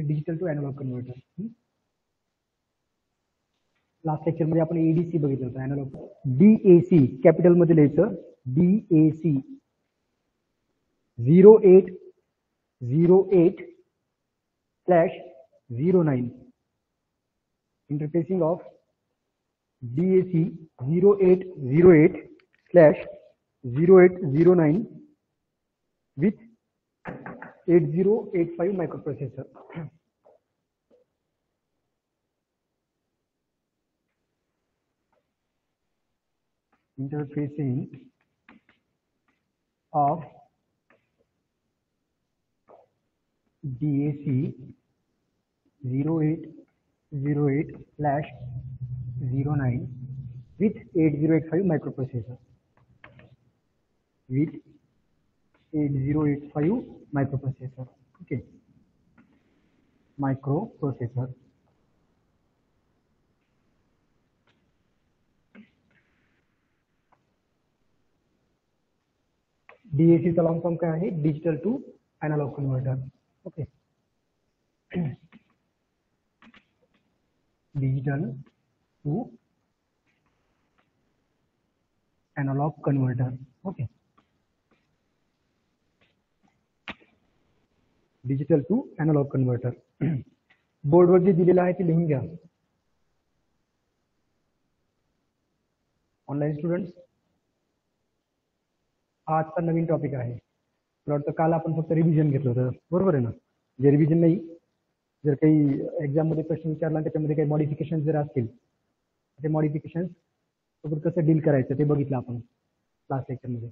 Digital to analogue converter. Last lecture मध्ये आपण ADC बघितलं होतं, अॅनालॉग. डीएसी कॅपिटल मध्ये लिहायचं, DAC 0808/09 interfacing of DAC 0808/0809 with 8085 microprocessor. Interfacing of DAC 0808/09 with 8085 microprocessor. With 8085 microprocessor. Okay. Microprocessor. DAC चा long form काय आहे? Digital to analogue converter. Okay. Digital to analogue converter. Okay. Digital to analogue converter. बोर्डवर जे दिलेलं आहे ते लिहून घ्या. ऑनलाईन स्टुडंट्स, हा आजचा नवीन टॉपिक आहे. मला वाटतं काल आपण फक्त रिव्हिजन घेतलं होतं, बरोबर आहे ना? जे रिव्हिजन नाही, जर काही एक्झाम मध्ये प्रश्न विचारला त्याच्यामध्ये काही मॉडिफिकेशन जर असतील, ते मॉडिफिकेशन सोबत कसं डील करायचं ते बघितलं आपण लास्ट लेक्चर मध्ये.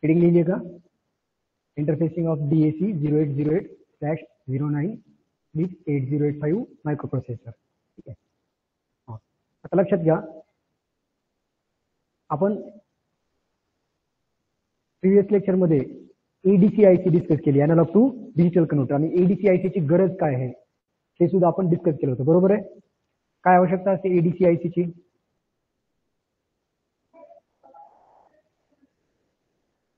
हेडिंग लिहिली का? Interfacing of DAC 0808/09 with 8085 microprocessor. ठीक आहे. आता लक्षात घ्या, आपण प्रिव्हियस लेक्चर मध्ये ADC-IC डिस्कस केली, अॅनालॉग टू डिजिटल कन्व्हर्टर. आणि ADC-IC ची गरज काय आहे हे सुद्धा आपण डिस्कस केलं होतं, बरोबर आहे? काय आवश्यकता असते ADC-IC ची?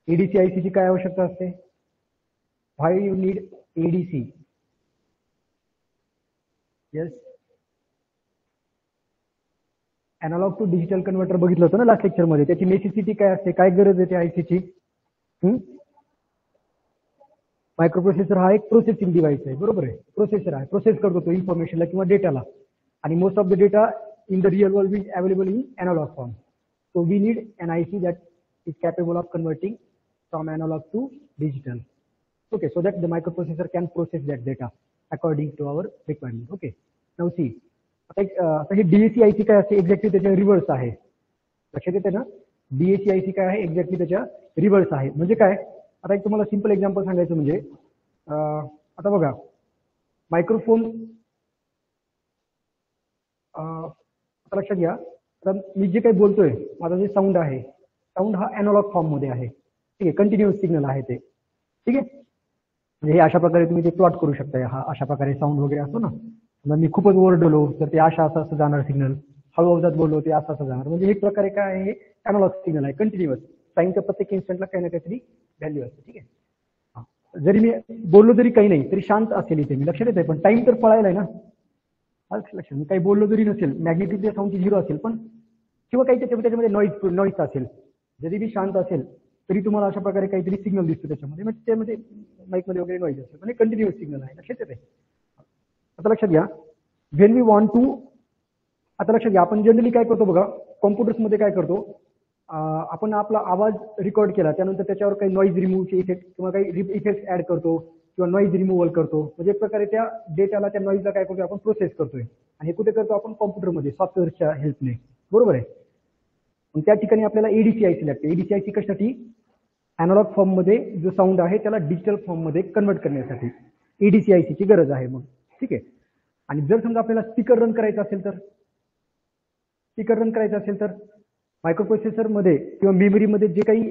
ADC-IC ची काय आवश्यकता असते? Why you need ADC? Yes, analog to digital converter बघितलं होतं ना लास्ट लेक्चर मध्ये. त्याची नेसेसिटी काय असते, काय गरज आहे त्या आयसी ची? मायक्रोप्रोसेसर हा एक प्रोसेसिंग डिव्हाइस आहे, बरोबर आहे? प्रोसेसर आहे, प्रोसेस करतो तो इन्फॉर्मेशनला किंवा डेटाला. आणि most of the data in the real world is available in analogue form. So we need an IC that is capable of converting from analog to digital. Okay, so that the microprocessor can process that data according to our requirement. Okay, now see, आता हे DAC-IC काय असते? Exactly त्याच्या reverse आहे. लक्षात येते ना? DAC-IC काय आहे? एक्झॅक्टली त्याच्या रिव्हर्स आहे. म्हणजे काय? आता एक तुम्हाला सिंपल एक्झाम्पल सांगायचं म्हणजे, आता बघा, मायक्रोफोन, आता लक्षात घ्या, आता मी जे काही बोलतोय, माझा जे साऊंड आहे, साऊंड हा अॅनालॉग फॉर्म मध्ये आहे. ठीक आहे, कंटिन्युअस सिग्नल आहे ते. ठीक आहे, म्हणजे हे अशा प्रकारे तुम्ही ते प्लॉट करू शकता. हा अशा प्रकारे साऊंड वगैरे असतो ना. मी खूपच ओरडलो तर ते असं जाणार सिग्नल, हळू आवाजात बोललो ते असं जाणार. म्हणजे एक प्रकारे काय आहे? अॅनालॉग सिग्नल आहे, कंटिन्युअस. टाइमच्या प्रत्येक इन्स्टंटला काही ना काहीतरी व्हॅल्यू असते. ठीक आहे, जरी मी बोललो तरी काही नाही, तरी शांत असेल इथे, मी लक्षात येते, पण टाइम तर पळायलाय ना. लक्षात, मी काही बोललो जरी नसेल, मॅग्नेट्यूड त्या साऊंडची 0 असेल, पण किंवा काही त्याच्यामध्ये नॉईज असेल, जरी मी शांत असेल तरी तुम्हाला अशा प्रकारे काहीतरी सिग्नल दिसतो त्याच्यामध्ये, म्हणजे त्यामध्ये माईकमध्ये वगैरे नॉईज असेल, म्हणजे कंटिन्युअस सिग्नल आहे. लक्षात येते? आता लक्षात घ्या, व्हेन वी वॉन्ट टू, आता लक्षात घ्या, आपण जनरली काय करतो बघा, कॉम्प्युटर्समध्ये काय करतो, आपण आपला आवाज रेकॉर्ड केला, त्यानंतर त्याच्यावर काही नॉईज रिमूव्हचे इफेक्ट किंवा काही इफेक्ट ऍड करतो किंवा नॉईज रिमूव्हल करतो. म्हणजे एक प्रकारे त्या डेटाला, त्या नॉईजला काय करतो आपण? प्रोसेस करतोय. आणि हे कुठे करतो आपण? कॉम्प्युटरमध्ये, सॉफ्टवेअरच्या हेल्पने, बरोबर आहे? मग त्या ठिकाणी आपल्याला ADC-IC लागते. ADC-IC कशासाठी? अॅनालॉग फॉर्म मध्ये जो साऊंड आहे त्याला डिजिटल फॉर्म मध्ये कन्वर्ट करण्यासाठी ADC-IC ची गरज आहे. मग ठीक आहे. आणि जर समजा आपल्याला स्पीकर रन करायचा असेल तर, मायक्रोप्रोसेसर मध्ये किंवा मेमरीमध्ये जे काही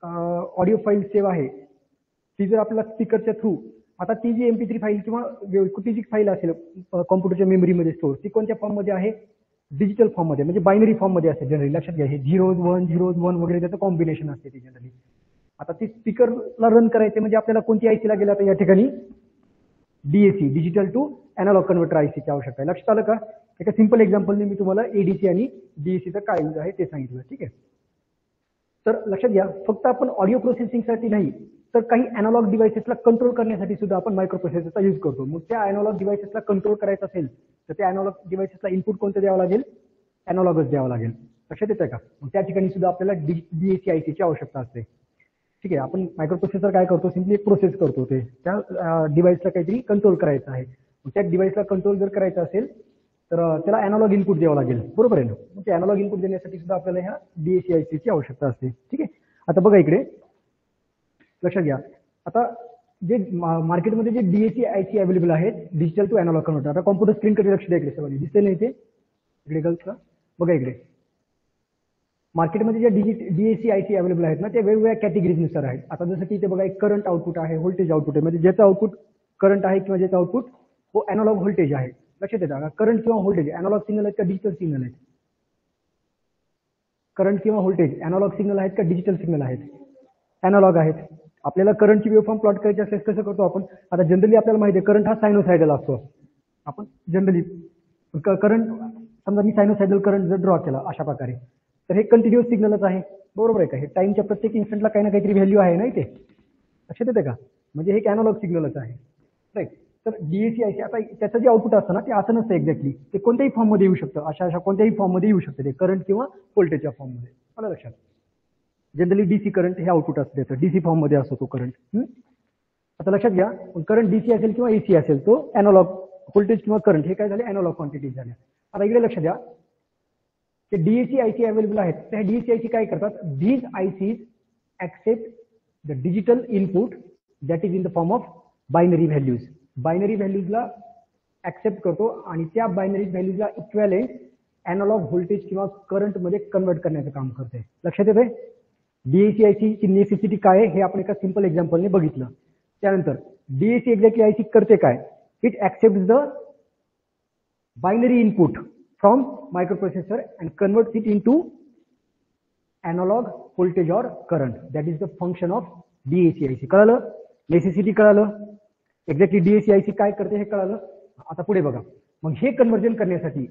ऑडिओ फाईल सेव्ह आहे ती जर आपल्याला स्पीकरच्या थ्रू, आता ती जी MP3 फाईल किंवा कुठली जी फाईल असेल कॉम्प्युटरच्या मेमरीमध्ये स्टोअर, ती कोणत्या फॉर्म मध्ये आहे? डिजिटल फॉर्म मध्ये, म्हणजे बायनरी फॉर्म मध्ये असते जनरली. लक्षात घ्या, हे 0s 1 वगैरे त्याचं कॉम्बिनेशन असते ती जनरली. आता ती स्पीकरला रन करायचे म्हणजे आपल्याला कोणती आयसी लागेल? आता या ठिकाणी DAC digital to analogue converter आयसीची आवश्यकता आहे. लक्षात आलं का? एका सिंपल एक्झाम्पलने मी तुम्हाला एडीसी आणि डीएसीचं काय यूज आहे ते सांगितलं. ठीक आहे. तर लक्षात घ्या, फक्त आपण ऑडिओ प्रोसेसिंगसाठी नाही तर काही अॅनालॉग डिव्हाइसेसला कंट्रोल करण्यासाठी सुद्धा आपण मायक्रो प्रोसेसरचा यूज करतो. मग त्या अॅनालॉग डिव्हाइसेसला कंट्रोल करायचं असेल तर त्या अॅनालॉग डिव्हाइसेसला इनपुट कोणतं द्यावं लागेल? अॅनालॉगच द्यावं लागेल. लक्षात येतं का? मग त्या ठिकाणी सुद्धा आपल्याला डीएसी आयसीची आवश्यकता असते. ठीक आहे. आपण मायक्रो प्रोसेसर काय करतो? सिम्पली एक प्रोसेस करतो, ते त्या डिव्हाइसला काहीतरी कंट्रोल करायचं आहे. मग त्या डिव्हाइसला कंट्रोल जर करायचं असेल तर त्याला अॅनालॉग इनपुट द्यावं लागेल. बरोबर आहे ना? मग ते अॅनालॉग इनपुट देण्यासाठी सुद्धा आपल्याला ह्या डीएसी आयसीची आवश्यकता असते. ठीक आहे. आता बघा इकडे, लक्षात घ्या, आता जे मार्केटमध्ये जे डीएसी आयसी अवेलेबल आहेत डिजिटल टू अॅनालॉग कन्व्हर्टर. आता कॉम्प्युटर स्क्रीनकडे लक्ष द्या. इकडे सगळं दिसते नाही ते इकडे गर्ल्सला बघा. इकडे मार्केटमध्ये जे डीएसी आयसी अवेलेबल आहेत ना ते वेगवेगळ्या कॅटेगरीजनुसार आहेत. आता जसं की इथे बघा, एक करंट आउटपुट आहे, व्होल्टेज आउटपुट आहे. म्हणजे ज्याचं आउटपुट करंट आहे किंवा ज्याचं आउटपुट हो अॅनालॉग व्होल्टेज आहे. लक्षात येतं का? करंट किंवा व्होल्टेज अॅनालॉग सिग्नल आहेत का डिजिटल सिग्नल आहेत? करंट किंवा व्होल्टेज अॅनालॉग सिग्नल आहेत का डिजिटल सिग्नल आहेत? अॅनालॉग आहेत. आपल्याला करंटची वेव्हफॉर्म प्लॉट करायची असेल कसं करतो आपण? आता जनरली आपल्याला माहिती आहे करंट हा सायनोसायडल असतो. आपण जनरली करंट समजा मी सायनोसायडल करंट जर ड्रॉ केला अशा प्रकारे तर हे कंटिन्युअस सिग्नलच आहे. बरोबर आहे का? हे टाइमच्या प्रत्येक इन्स्टंटला काही ना काहीतरी व्हॅल्यू आहे ना इथे. लक्षात येते का? म्हणजे हे एक अॅनालॉग सिग्नलच आहे. राईट. तर डीएसी आयसी आता त्याचं जे आउटपुट असतं ना ते असं नसतं एक्झॅक्टली. ते कोणत्याही फॉर्ममध्ये येऊ शकतं. अशा कोणत्याही फॉर्ममध्ये येऊ शकतं ते, करंट किंवा व्होल्टेजच्या फॉर्ममध्ये. मला लक्षात. जनरली डीसी करंट हे आउटपुट असतं त्याचं, डीसी फॉर्ममध्ये असतो तो करंट. आता लक्षात घ्या, करंट डीसी असेल किंवा एसी असेल तो अॅनालॉग व्होल्टेज किंवा करंट हे काय झाले? अॅनालॉग क्वांटिटीज झाल्या. आता इकडे लक्ष द्या, ते डीएसी आयसी अवेलेबल आहेत. त्या डीएसी आयसी काय करतात? These ICs accept the digital input that is in the form of binary values. Binary व्हॅल्यूजला ऍक्सेप्ट करतो आणि त्या बायनरी व्हॅल्यूजला इक्वॅलेंट अॅनालॉग व्होल्टेज किंवा करंट मध्ये कन्वर्ट करण्याचं काम करते. लक्षात येते? डीएसी आयसी ची नेसेसिटी काय आहे हे आपण एका सिंपल एक्झाम्पलने बघितलं. त्यानंतर डीएसी एक्झॅक्टली आयसी करते काय? It accept the binary input from microprocessor and converts it into analog voltage or current. That is the function of DAC IC. कळालं? नेसेसिटी कळालं? एक्झॅक्टली डीएसी आयसी काय करते हे कळालं? आता पुढे बघा, मग हे कन्वर्जन करण्यासाठी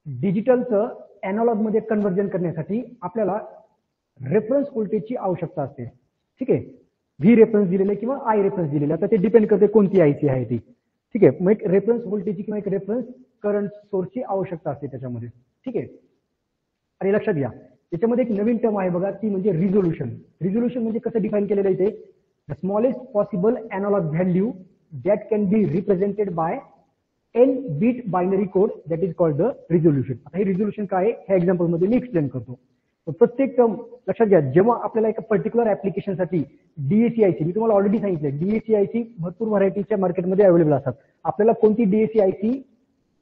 डिजिटलचं अॅनालॉग मध्ये कन्वर्जन करण्यासाठी आपल्याला रेफरन्स व्होल्टेजची आवश्यकता असते. ठीक आहे. व्ही रेफरन्स दिलेले किंवा आय रेफरन्स दिलेले, आता ते डिपेंड करते कोणती आयसी आहे ती. ठीक आहे. मग एक रेफरन्स व्होल्टेजची किंवा एक रेफरन्स करंट सोर्सची आवश्यकता असते त्याच्यामध्ये. ठीक आहे. आणि लक्षात घ्या, त्याच्यामध्ये एक नवीन टर्म आहे बघा, ती म्हणजे रिझोल्यूशन. रिझोल्यूशन म्हणजे कसं डिफाईन केलेलं आहे ते? The smallest possible analogue value that can be represented by n bit binary code that is called the resolution. आता हे रिझोल्यूशन काय आहे ह्या एक्झाम्पल मध्ये मी एक्सप्लेन करतो. प्रत्येक टर्म लक्षात घ्या, जेव्हा आपल्याला एका पर्टिक्युलर ऍप्लिकेशनसाठी डीएसी आयसी, मी तुम्हाला ऑलरेडी सांगितलं डीएसी आयसी भरपूर व्हरायटीच्या मार्केटमध्ये अवेलेबल असतात. आपल्याला कोणती डीएसी आयसी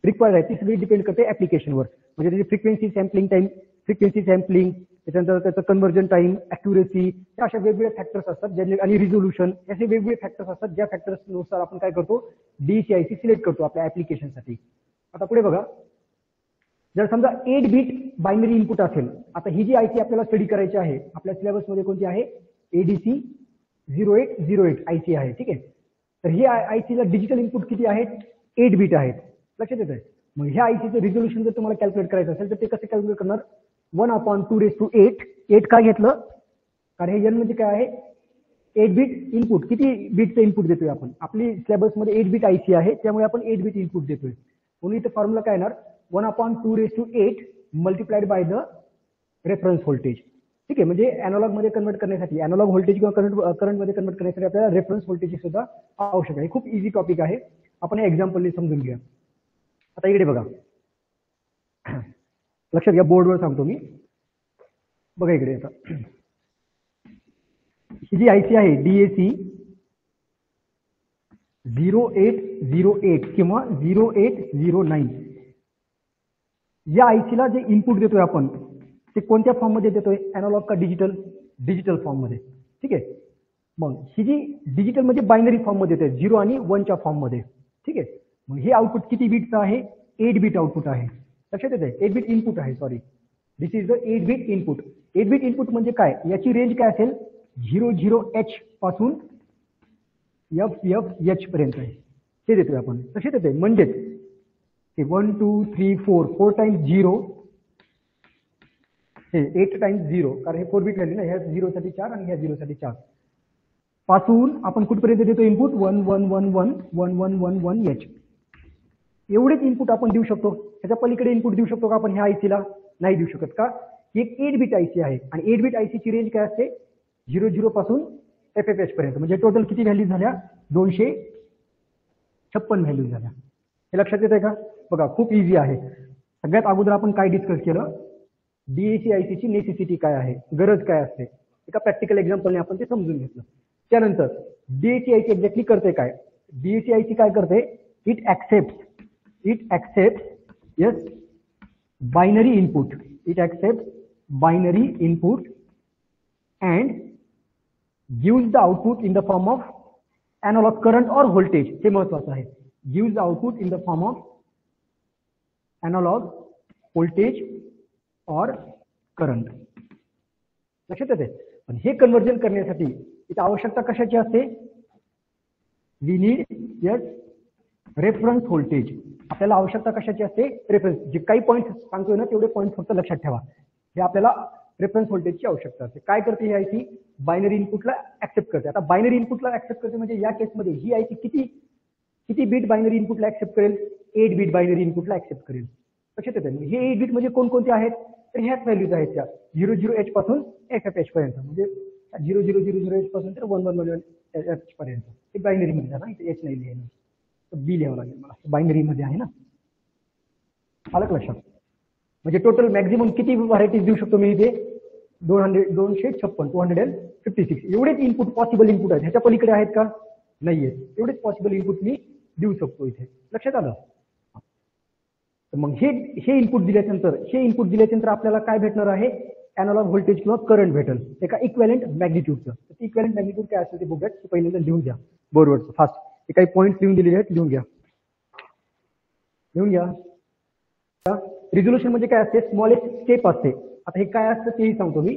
रिक्वायर्ड आहे ती सगळी डिपेंड करते ऍप्लिकेशनवर. म्हणजे त्याची frequency sampling time, frequency sampling, त्याच्यानंतर त्याचं कन्व्हर्जन टाइम, अॅक्युरेसी, अशा वेगवेगळे फॅक्टर्स असतात. आणि रिझोल्यूशन, असे वेगवेगळे फॅक्टर्स असतात ज्या फॅक्टर्सनुसार आपण काय करतो? डीएसी आयसी सिलेक्ट करतो आपल्या ऍप्लिकेशनसाठी. आता पुढे बघा, जर समजा 8 बीट बायनरी इनपुट असेल, आता ही जी आयसी आपल्याला स्टडी करायची आहे आपल्या सिलेबसमध्ये कोणती आहे? एडीसी 0808 आयसी आहे. ठीक आहे. तर ही आयसीला डिजिटल इनपुट किती आहेत? 8 बीट आहेत. लक्षात येत आहे? मग ह्या आयसीचं रिझोल्यूशन जर तुम्हाला कॅल्क्युलेट करायचं असेल तर ते कसं कॅल्क्युलेट करणार? 1/2⁸. 8 काय घेतलं? कारण हे n म्हणजे काय आहे? 8 बीट इनपुट. किती बीटचं इनपुट देतोय आपण? आपली सिलेबसमध्ये 8 बीट आयसी आहे, त्यामुळे आपण 8 बीट इनपुट देतोय. म्हणून इथे फॉर्म्युला काय येणार? 1/2⁸ multiplied by the reference voltage. ठीक आहे. म्हणजे अॅनालॉग मध्ये कन्वर्ट करण्यासाठी, अॅनालॉग व्होल्टेज किंवा करंट मध्ये कन्वर्ट करण्यासाठी आपल्याला रेफरन्स व्होल्टेज सुद्धा आवश्यक आहे. खूप इझी टॉपिक आहे, आपण हे एक्झाम्पलने समजून घ्या. आता इकडे बघा, लक्षात घ्या, बोर्डवर सांगतो मी. बघा इकडे, आता ही जी आयसी आहे डीएसी 0808 किंवा 0809, या आयसीला जे इनपुट देतोय आपण ते कोणत्या फॉर्म मध्ये देतोय? अॅनालॉग का डिजिटल? डिजिटल फॉर्म मध्ये. ठीक आहे. मग ही जी डिजिटल म्हणजे बायनरी फॉर्म मध्ये येते, 0 आणि 1च्या फॉर्म मध्ये. ठीक आहे. मग हे आउटपुट किती बीटचं आहे? 8 बीट आउटपुट आहे. लक्षात येते? 8 बीट इनपुट आहे, sorry, this is the 8 bit input. 8 bit input म्हणजे काय? याची रेंज काय असेल? 00H पासून FFH पर्यंत आहे ते देतोय आपण. कसे देतोय म्हणजेच 1 2 3 4 4 टाइम्स 0 हे 8 टाइम्स 0 कारण हे 4 बिट व्हॅल्यू ना, ह्या 0 साठी 4 आणि ह्या 0 साठी 4 पासून आपण कुठपर्यंत देतो इनपुट 1 1 1 1 1 1 1 1 H. एवढेच इनपुट आपण देऊ शकतो. त्याच्या पलीकडे इनपुट देऊ शकतो का आपण ह्या आयसीला? नाही देऊ शकत. का? ही एक 8 बिट आयसी आहे आणि 8 बिट आयसी ची रेंज काय असते? 00 पासून FFH पर्यंत. म्हणजे टोटल किती व्हॅल्यू झाल्या? 256 व्हॅल्यू झाल्या. हे लक्षात येतंय का? बघा खूप इझी आहे. सगळ्यात अगोदर आपण काय डिस्कस केलं? डीएसी आयसी ची नेसेसिटी काय आहे, गरज काय असते, एका प्रॅक्टिकल एक्झाम्पलने आपण ते समजून घेतलं. त्यानंतर डीएसी आयसी एक्झॅक्टली करते काय? डीएसी आयसी काय करते? It accepts binary input. It accept binary input and gives the output in the form of analogue current और व्होल्टेज. हे महत्वाचं आहे. Gives the output in the form of analogue voltage और current. लक्षात येते? पण हे कन्वर्जन करण्यासाठी इथे आवश्यकता कशाची असते? We needs reference voltage. आपल्याला आवश्यकता कशाची असते? रेफरन्स. जे काही पॉईंट सांगतोय ना तेवढे पॉईंट फक्त लक्षात ठेवा. हे आपल्याला रेफरन्स व्होल्टेजची आवश्यकता असते. काय करते ही आयसी? बायनरी इनपुटला ऍक्सेप्ट करते. आता बायनरी इनपुटला ऍक्सेप्ट करते म्हणजे या केसमध्ये ही आयसी किती बीट बायनरी इनपुटला ऍक्सेप्ट करेल? 8 बीट बायनरी इनपुटला ऍक्सेप्ट करेल. लक्षात येते? हे 8 बीट म्हणजे कोणकोणते आहेत? तर ह्याच व्हॅल्यूज आहेत त्या 00H पासून FFH पर्यंत. म्हणजे 0000H पासून तर 1111H पर्यंत. ते बायनरी मध्ये आहे ना, इथे H नाही लिहिलं तर बी लिहावं लागेल मला. बायनरी मध्ये आहे ना. आलं लक्षात? म्हणजे टोटल मॅक्झिमम किती व्हरायटीज देऊ शकतो मी इथे? 256 एवढेच इनपुट पॉसिबल इनपुट आहेत. ह्याच्या पलीकडे आहेत का? नाहीये. एवढेच पॉसिबल इनपुट मी देऊ शकतो इथे. लक्षात आलं? मग हे इनपुट दिल्यानंतर आपल्याला काय भेटणार आहे? एनालॉग व्होल्टेज किंवा करंट भेटेल एका इक्विव्हॅलेंट मॅग्निट्यूडचं. इक्विव्हॅलेंट मॅग्निट्यूड काय असेल ते बघूयात. पहिल्यांदा लिहून घ्या बोर्डवरचं फास्ट. हे काही पॉईंट्स लिहून दिलेले आहेत, लिहून घ्या. रिझोल्युशन म्हणजे काय असते? स्मॉलेस्ट स्टेप असते. आता हे काय असतं तेही सांगतो मी.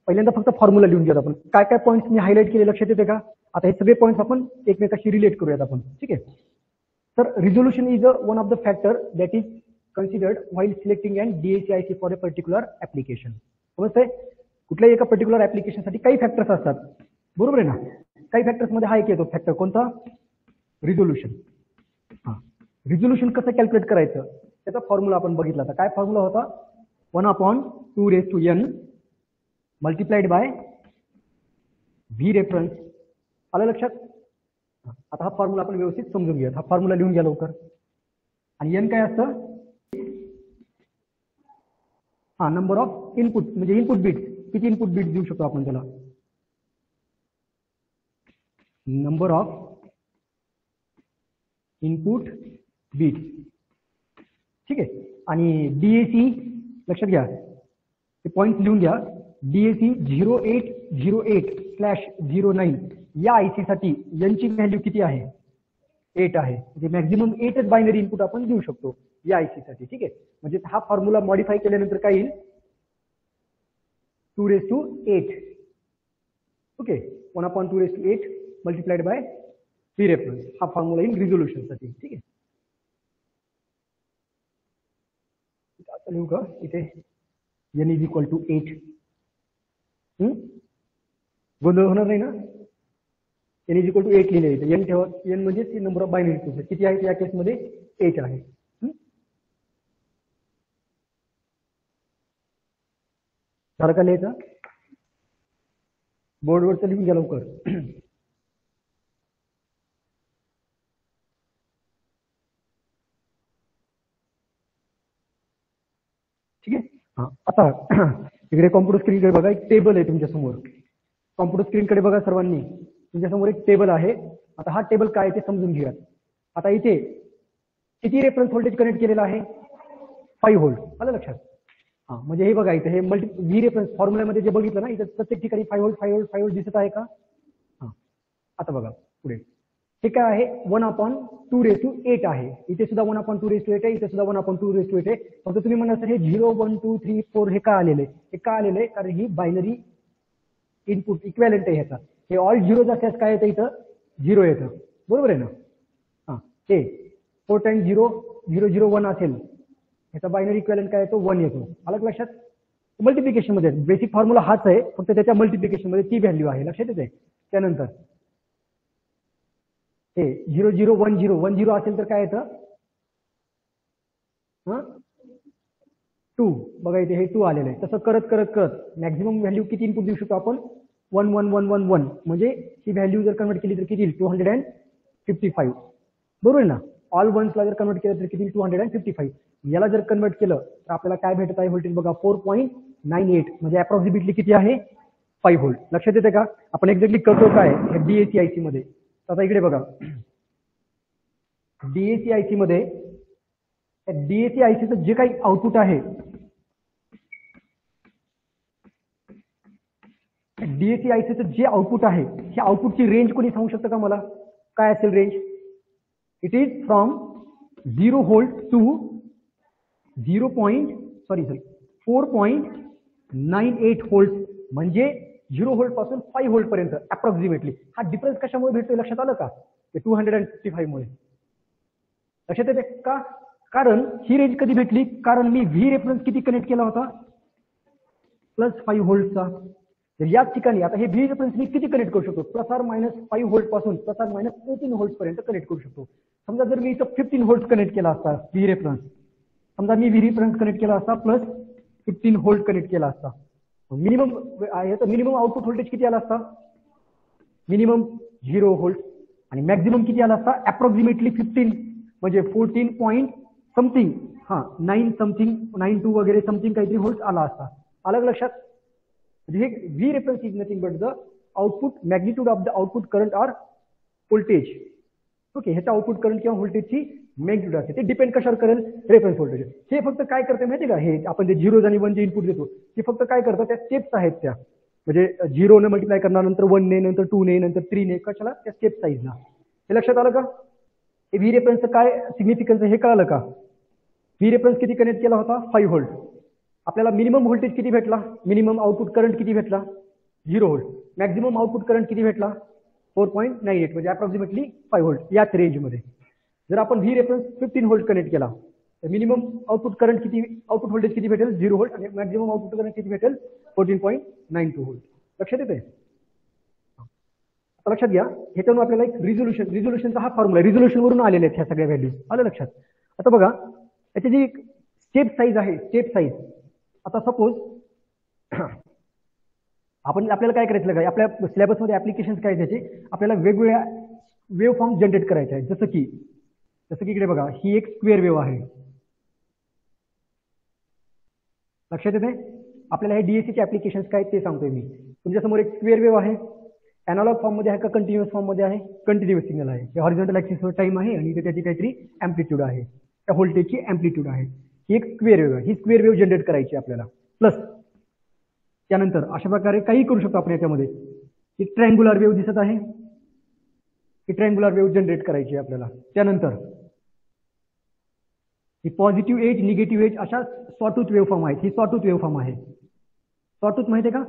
पहिल्यांदा फक्त फॉर्म्युला लिहून घ्या आपण. काय काय पॉईंट्स मी हायलाइट केले लक्षात येते का? आता हे सगळे पॉईंट्स आपण एकमेकाशी रिलेट करूयात आपण. ठीक आहे? तर resolution is one of the factor that is considered while selecting an DAC-IC for a particular application. समजतंय? कुठल्याही एका पर्टिक्युलर ऍप्लिकेशन साठी काही फॅक्टर्स असतात, बरोबर आहे ना? काही फॅक्टर्स मध्ये हा एक येतो फॅक्टर, कोणता? रिझोल्युशन. रिझोल्युशन कसं कॅल्क्युलेट करायचं त्याचा फॉर्म्युला आपण बघितला होता. काय फॉर्म्युला होता? 1/2n multiplied by V reference. आलं लक्षात? आता हा फॉर्म्युला आपण व्यवस्थित समजून घेऊयात. हा फॉर्म्युला लिहून घ्या लवकर. आणि एन काय असतं? नंबर ऑफ इनपुट म्हणजे इनपुट बिट्स. किती इनपुट बिट्स देऊ शकतो आपण त्याला? Number of input bits. ठीक आहे? आणि डीएसी लक्षात घ्या, हे पॉईंट लिहून घ्या. डीएसी 0808/09 या आयसी साठी एन ची व्हॅल्यू किती आहे? 8 आहे. म्हणजे मॅक्झिमम 8च बायनरी इनपुट आपण देऊ शकतो या आयसी साठी. ठीक आहे? म्हणजे हा फॉर्म्युला मॉडिफाय केल्यानंतर काय येईल? 2⁸. Okay? 1/2⁸ multiplied by V reference. हा फॉर्म्युला येईल रिझोल्युशन साठी. ठीक आहे? आता लिहू का इथे? n = 8. गोंधळ होणार नाही ना? n = 8 लिहिले इथे. n ठेवा. n म्हणजे नंबर ऑफ बायनरी इनपुट. किती आहेत या केसमध्ये? 8 आहे. झालं का लिहायचं? बोर्डवरचं लिहून घ्या लवकर. ठीक आहे? आता इकडे कॉम्प्युटर स्क्रीनकडे बघा. एक टेबल आहे तुमच्या समोर. कॉम्प्युटर स्क्रीनकडे बघा सर्वांनी. तुमच्या समोर एक टेबल आहे. आता हा टेबल काय ते समजून घेऊयात. आता इथे किती रेफरन्स व्होल्टेज कनेक्ट केलेला आहे? 5 व्होल्ट. आलं लक्षात? म्हणजे हे बघा इथे हे व्ही रेफरन्स फॉर्म्युल्यामध्ये जे बघितलं ना, इथे प्रत्येक ठिकाणी 5 व्होल्ट दिसत आहे का? आता बघा पुढे. हे काय आहे? 1/2⁸ आहे. इथे सुद्धा 1/2⁸ आहे. इथे सुद्धा 1/2⁸ आहे. फक्त तुम्ही म्हणा सर हे 0 1 2 3 4 हे का आलेले? हे का आलेले? कारण ही बायनरी इनपुट इक्विव्हॅलेंट आहे ह्याचा. हे ऑल झिरोज असल्यास काय येतं इथं? 0 येतं, बरोबर आहे ना. हां, हे 4 टाइम्स 0 0 0 1 असेल, याचा बायनरी इक्विव्हॅलेंट काय येतो 1 येतो. आलं लक्षात. मल्टिप्लिकेशन मध्ये बेसिक फॉर्म्युला हाच आहे, फक्त त्याच्या मल्टिप्लिकेशन मध्ये ती व्हॅल्यू आहे, लक्षात येते. त्यानंतर हे 0 0 1 0 1 0 असेल तर काय येतं 2. बघा इथे हे 2 आलेलं आहे. तसं करत करत करत मॅक्झिमम व्हॅल्यू किती इनपुट देऊ शकतो आपण 1 1 1 1 1, म्हणजे ही व्हॅल्यू जर कन्वर्ट केली तर किती येईल 255, बरोबर आहे ना. ऑल वन्सला जर कन्वर्ट केलं तर किती 255. याला जर कन्वर्ट केलं तर आपल्याला काय भेटत आहे व्होल्टेज बघा 4.98, म्हणजे अप्रॉक्सिमेटली किती आहे 5 व्होल्ट. लक्षात येते का. आपण एक्झॅक्टली करतो काय डीएसी आयसी मध्ये. आता इकडे बघा डीएसी आयसी मध्ये डीएसी आयसीचं जे काही आउटपुट आहे, डीएसी आयसीचं जे आउटपुट आहे, त्या आउटपुटची रेंज कोणी सांगू शकतं का मला, काय असेल range. It is from 0 volt to 4.98 volt, म्हणजे 0 व्होल्ट पासून 5 व्होल्ट पर्यंत अप्रॉक्सिमेटली. हा डिफरन्स कशामुळे भेटतोय लक्षात आलं का, 255 मुळे. लक्षात येते का. कारण ही रेंज कधी भेटली, कारण मी व्ही रेफरन्स किती कनेक्ट केला होता +5 व्होल्टचा. तर याच ठिकाणी आता हे व्ही रेफरन्स मी किती कनेक्ट करू शकतो, +−5 व्होल्ट पासून +−14 व्होल्ट पर्यंत कनेक्ट करू शकतो. समजा जर मी इथं 15 व्होल्ट कनेक्ट केला असता व्ही रेफरन्स, समजा मी व्ही रेफरन्स कनेक्ट केला असता +15 व्होल्ट कनेक्ट केला असता, मिनिमम आउटपुट व्होल्टेज किती आला असता, मिनिमम 0 व्होल्ट, आणि मॅक्झिमम किती आला असता अप्रॉक्सिमेटली 15, म्हणजे 14 पॉईंट समथिंग 9 समथिंग 92 वगैरे समथिंग काहीतरी व्होल्ट आला असता. अलग लक्षात. म्हणजे हे V reference is nothing but the output magnitude of the output current or voltage. Okay, ह्याच्या आउटपुट करंट किंवा व्होल्टेजची मॅग्निट्यूड असते, ते डिपेंड कशावर करेल रेफरन्स व्होल्टेज. हे फक्त काय करते माहिती का, हे आपण जे 0 आणि 1 जे इनपुट देतो ते फक्त काय करतं, त्या स्टेप्स आहेत त्या, म्हणजे 0 ने मल्टिप्लाय करणार, नंतर 1 ने, नंतर 2 ने, नंतर 3 ने, कशाला त्या स्टेप साईजला. हे लक्षात आलं का. हे व्ही रेफरन्सचं काय सिग्निफिकन्स हे कळालं का. व्ही रेफरन्स किती कनेक्ट केला होता 5 व्होल्ट. आपल्याला मिनिमम व्होल्टेज किती भेटला, मिनिमम आउटपुट करंट किती भेटला 0 व्होल्ट. मॅक्झिमम आउटपुट करंट किती भेटला 4.98, म्हणजे अप्रॉक्सिमेटली 5 व्होल्ट याच रेंजमध्ये. जर आपण व्ही रेफरन्स 15 व्होल्ट कनेक्ट केला तर मिनिमम आउटपुट करंट किती, आउटपुट व्होल्टेज किती भेटेल 0 व्होल्ट, आणि मॅक्झिमम आउटपुट करंट किती भेटेल 14.92 व्होल्ट. लक्षात येते. लक्षात घ्या, ह्याच्यावरून आपल्याला एक रिझोल्युशनचा हा फॉर्म्युला आहे, रिझोल्युशन वरून आलेले आहेत ह्या सगळ्या व्हॅल्यू. आलं लक्षात. आता बघा याची जी स्टेप साईज आहे, स्टेप साईज, आता सपोज आपल्याला काय करायचं काय, आपल्या सिलेबसमध्ये ऍप्लिकेशन काय त्याचे, आपल्याला वेगवेगळ्या वेव्ह फॉर्म जनरेट करायचे आहेत. जसं की इकडे बघा ही एक स्क्वेअर वेव्ह आहे. लक्षात येते. आपल्याला हे डीएसीचे ऍप्लिकेशन्स काय ते सांगतोय मी. तुमच्यासमोर एक स्क्वेअर वेव्ह आहे, अॅनालॉग फॉर्म मध्ये आहे का कंटिन्युअस फॉर्म मध्ये आहे, कंटिन्युअस सिग्नल आहे. हे हॉरिझॉन्टल ऍक्सिसवर टाइम आहे आणि त्याची काहीतरी अँप्लिट्यूड आहे, त्या व्होल्टेजची अँप्लिट्यूड आहे. ही एक स्क्वेअर वेव्ह आहे, ही स्क्वेअर वेव्ह जनरेट करायची आपल्याला. प्लस त्यानंतर अशा प्रकारे काही करू शकतो आपण याच्यामध्ये. ही ट्रायंग्युलर वेव्ह दिसत आहे, ही ट्रायंग्युलर वेव्ह जनरेट करायची आपल्याला. त्यानंतर ही पॉझिटिव्ह एज, निगेटिव्ह एज अशा सॉटूथ वेव्ह फॉर्म आहेत. ही सॉटूथ वेव्ह फॉर्म आहे. सॉटूथ माहिती आहे का.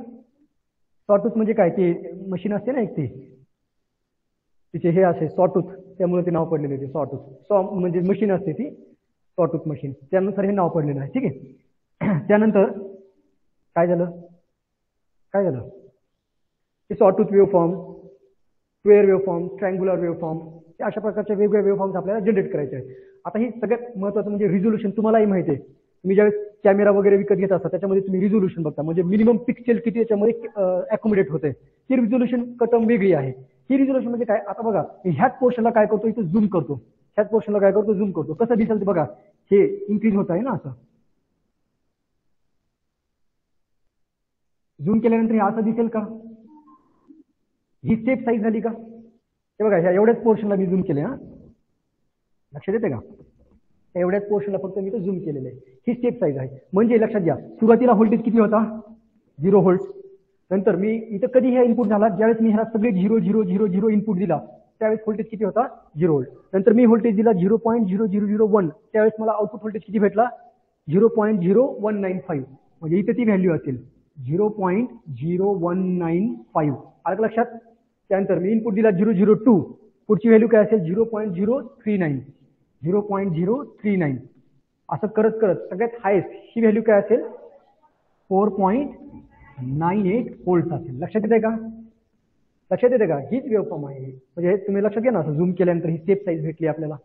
सॉटूथ म्हणजे काय, ते मशीन असते ना एक, ते तिचे हे असे सॉटूथ, त्यामुळे ते नाव पडलेले ते सॉटूथ. म्हणजे मशीन असते ती सॉटूथ मशीन, त्यानुसार हे नाव पडलेलं आहे. ठीक आहे. त्यानंतर काय झालं, हे sawtooth wave form, square wave form, triangular wave form, अशा प्रकारच्या वेगवेगळ्या वेव्ह फॉर्म्स आपल्याला जनरेट करायचे आहेत. आता ही सगळ्यात महत्त्वाचं म्हणजे रिझोल्युशन. तुम्हालाही माहिती आहे, तुम्ही ज्यावेळेस कॅमेरा वगैरे विकत घेत असता त्याच्यामध्ये तुम्ही रिझोल्युशन बघता, म्हणजे मिनिमम पिक्सेल किती त्याच्यामध्ये अकोमोडेट होते. ही रिझोल्युशन टर्म वेगळी आहे. ही रिझोल्युशन म्हणजे काय, आता बघा ह्याच पोर्शनला काय करतो, इथं झूम करतो, ह्याच पोर्शनला काय करतो, झूम करतो. कसं दिसेल ते बघा, हे इन्क्रीज होत आहे ना, असं झूम केल्यानंतर हे असं दिसेल का, ही स्टेप साईज झाली का. हे बघा ह्या एवढ्याच पोर्शनला मी झूम केले. लक्षात येते का, एवढ्याच पोर्शनला फक्त मी झूम केलेलं आहे. ही स्टेप साईज आहे. म्हणजे लक्षात घ्या, सुरुवातीला व्होल्टेज किती होता 0 व्होल्ट. नंतर मी इथं कधी हे इनपुट झाला, ज्यावेळेस मी ह्याला सगळे 0 0 0 0 इनपुट दिला त्यावेळेस व्होल्टेज किती होता 0 व्होल्ट. नंतर मी व्होल्टेज दिला 0.0001, त्यावेळेस मला आउटपुट व्होल्टेज किती भेटला 0.0195, म्हणजे इथे ती व्हॅल्यू असेल 0.0195. आलं लक्षात. त्यानंतर मी इनपुट दिला 002, पुढची व्हॅल्यू काय असेल 0.039, 0.039 असं करत करत सगळ्यात हायेस्ट ही व्हॅल्यू काय असेल 4.98 व्होल्ट असेल. लक्षात येते का? लक्षात येते का? हीच वेव्हफॉर्म आहे. म्हणजे तुम्ही लक्षात घ्या ना, असं झूम केल्यानंतर ही स्टेप साईज भेटली आपल्याला.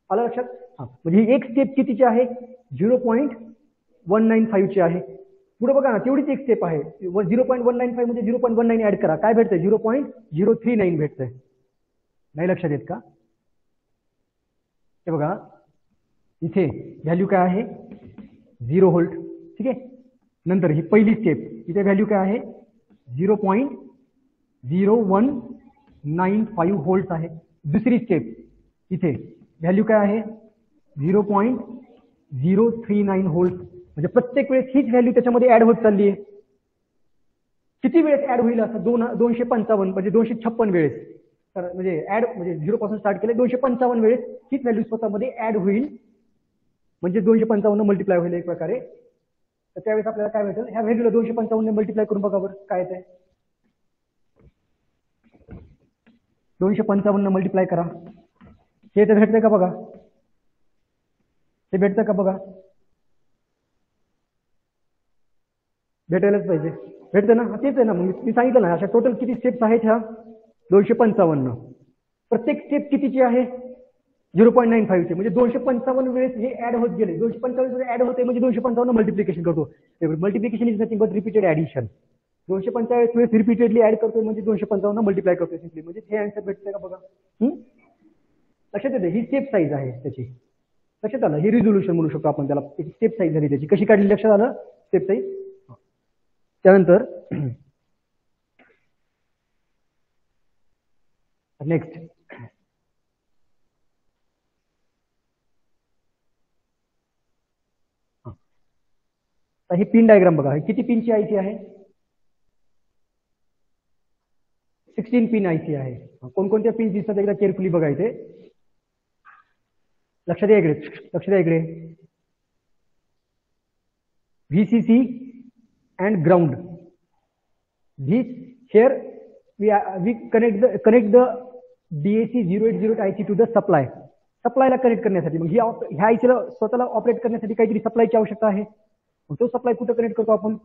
आलं लक्षात? हा, म्हणजे ही एक स्टेप कितीची आहे 0.195 ची आहे. पुढे बघा ना, तेवढीच एक स्टेप आहे. 0.195 मध्ये 0.19 ऍड करा, काय भेटतंय 0.039 भेटतंय. नाही लक्षात येत का? हे बघा इथे व्हॅल्यू काय आहे 0 व्होल्ट. ठीक आहे. नंतर ही पहिली स्टेप, इथे व्हॅल्यू काय आहे 0.0195 व्होल्ट आहे. दुसरी स्टेप इथे व्हॅल्यू काय आहे 0.039 व्होल्ट. म्हणजे प्रत्येक वेळेस हीच व्हॅल्यू त्याच्यामध्ये ऍड होत चालली आहे. किती वेळेस ऍड होईल असं 255 म्हणजे 256 वेळेस. तर म्हणजे ऍड म्हणजे 0 पासून स्टार्ट केले 255 वेळेस हीच व्हॅल्यू स्वतःमध्ये ऍड होईल. म्हणजे 255 मल्टिप्लाय होईल एक प्रकारे. तर त्यावेळेस आपल्याला काय भेटेल, ह्या व्हॅल्यूला 255 ने मल्टिप्लाय करून बघा बरं काय येतंय. 255 मल्टिप्लाय करा, हे तर भेटतंय का बघा. हे भेटतं का बघा. भेटायलाच पाहिजे. भेटतं ना, तेच आहे ना. मग मी सांगितलं ना, अशा टोटल किती स्टेप्स आहेत ह्या 255. प्रत्येक स्टेप कितीची आहे 0.95 चे. म्हणजे 255 वेळेस हे ऍड होत गेले. 255 वेळेस ऍड होते म्हणजे 255 मल्टिप्लिकेशन करतो. Multiplication is nothing but repeated addition. 245 वेळेस रिपीटेडली ऍड करतोय म्हणजे 255 मल्टिप्लाय करतोय सिम्पली. म्हणजे हे आन्सर भेटतंय का बघा. लक्षात येते, ही स्टेप साईज आहे त्याची. लक्षात आलं, ही रिझोल्युशन म्हणू शकतो आपण त्याला. स्टेप साईज झाली त्याची. कशी काढली लक्षात आलं स्टेप साईज. त्यानंतर नेक्स्ट ही पिन डायग्राम बघा. किती पिनची आयसी आहे 16 पिन आयसी आहे. कोणकोणत्या पिन दिसतात एकदा केअरफुली बघा इथे. लक्ष द्या इकडे, लक्ष द्या इकडे. VCC and ground. This here we connect the DAC 080 IC to the supply. सप्लायला कनेक्ट करण्यासाठी मग ह्या आयसीला स्वतःला ऑपरेट करण्यासाठी काहीतरी सप्लायची आवश्यकता आहे. मग तो सप्लाय कुठं कनेक्ट करतो आपण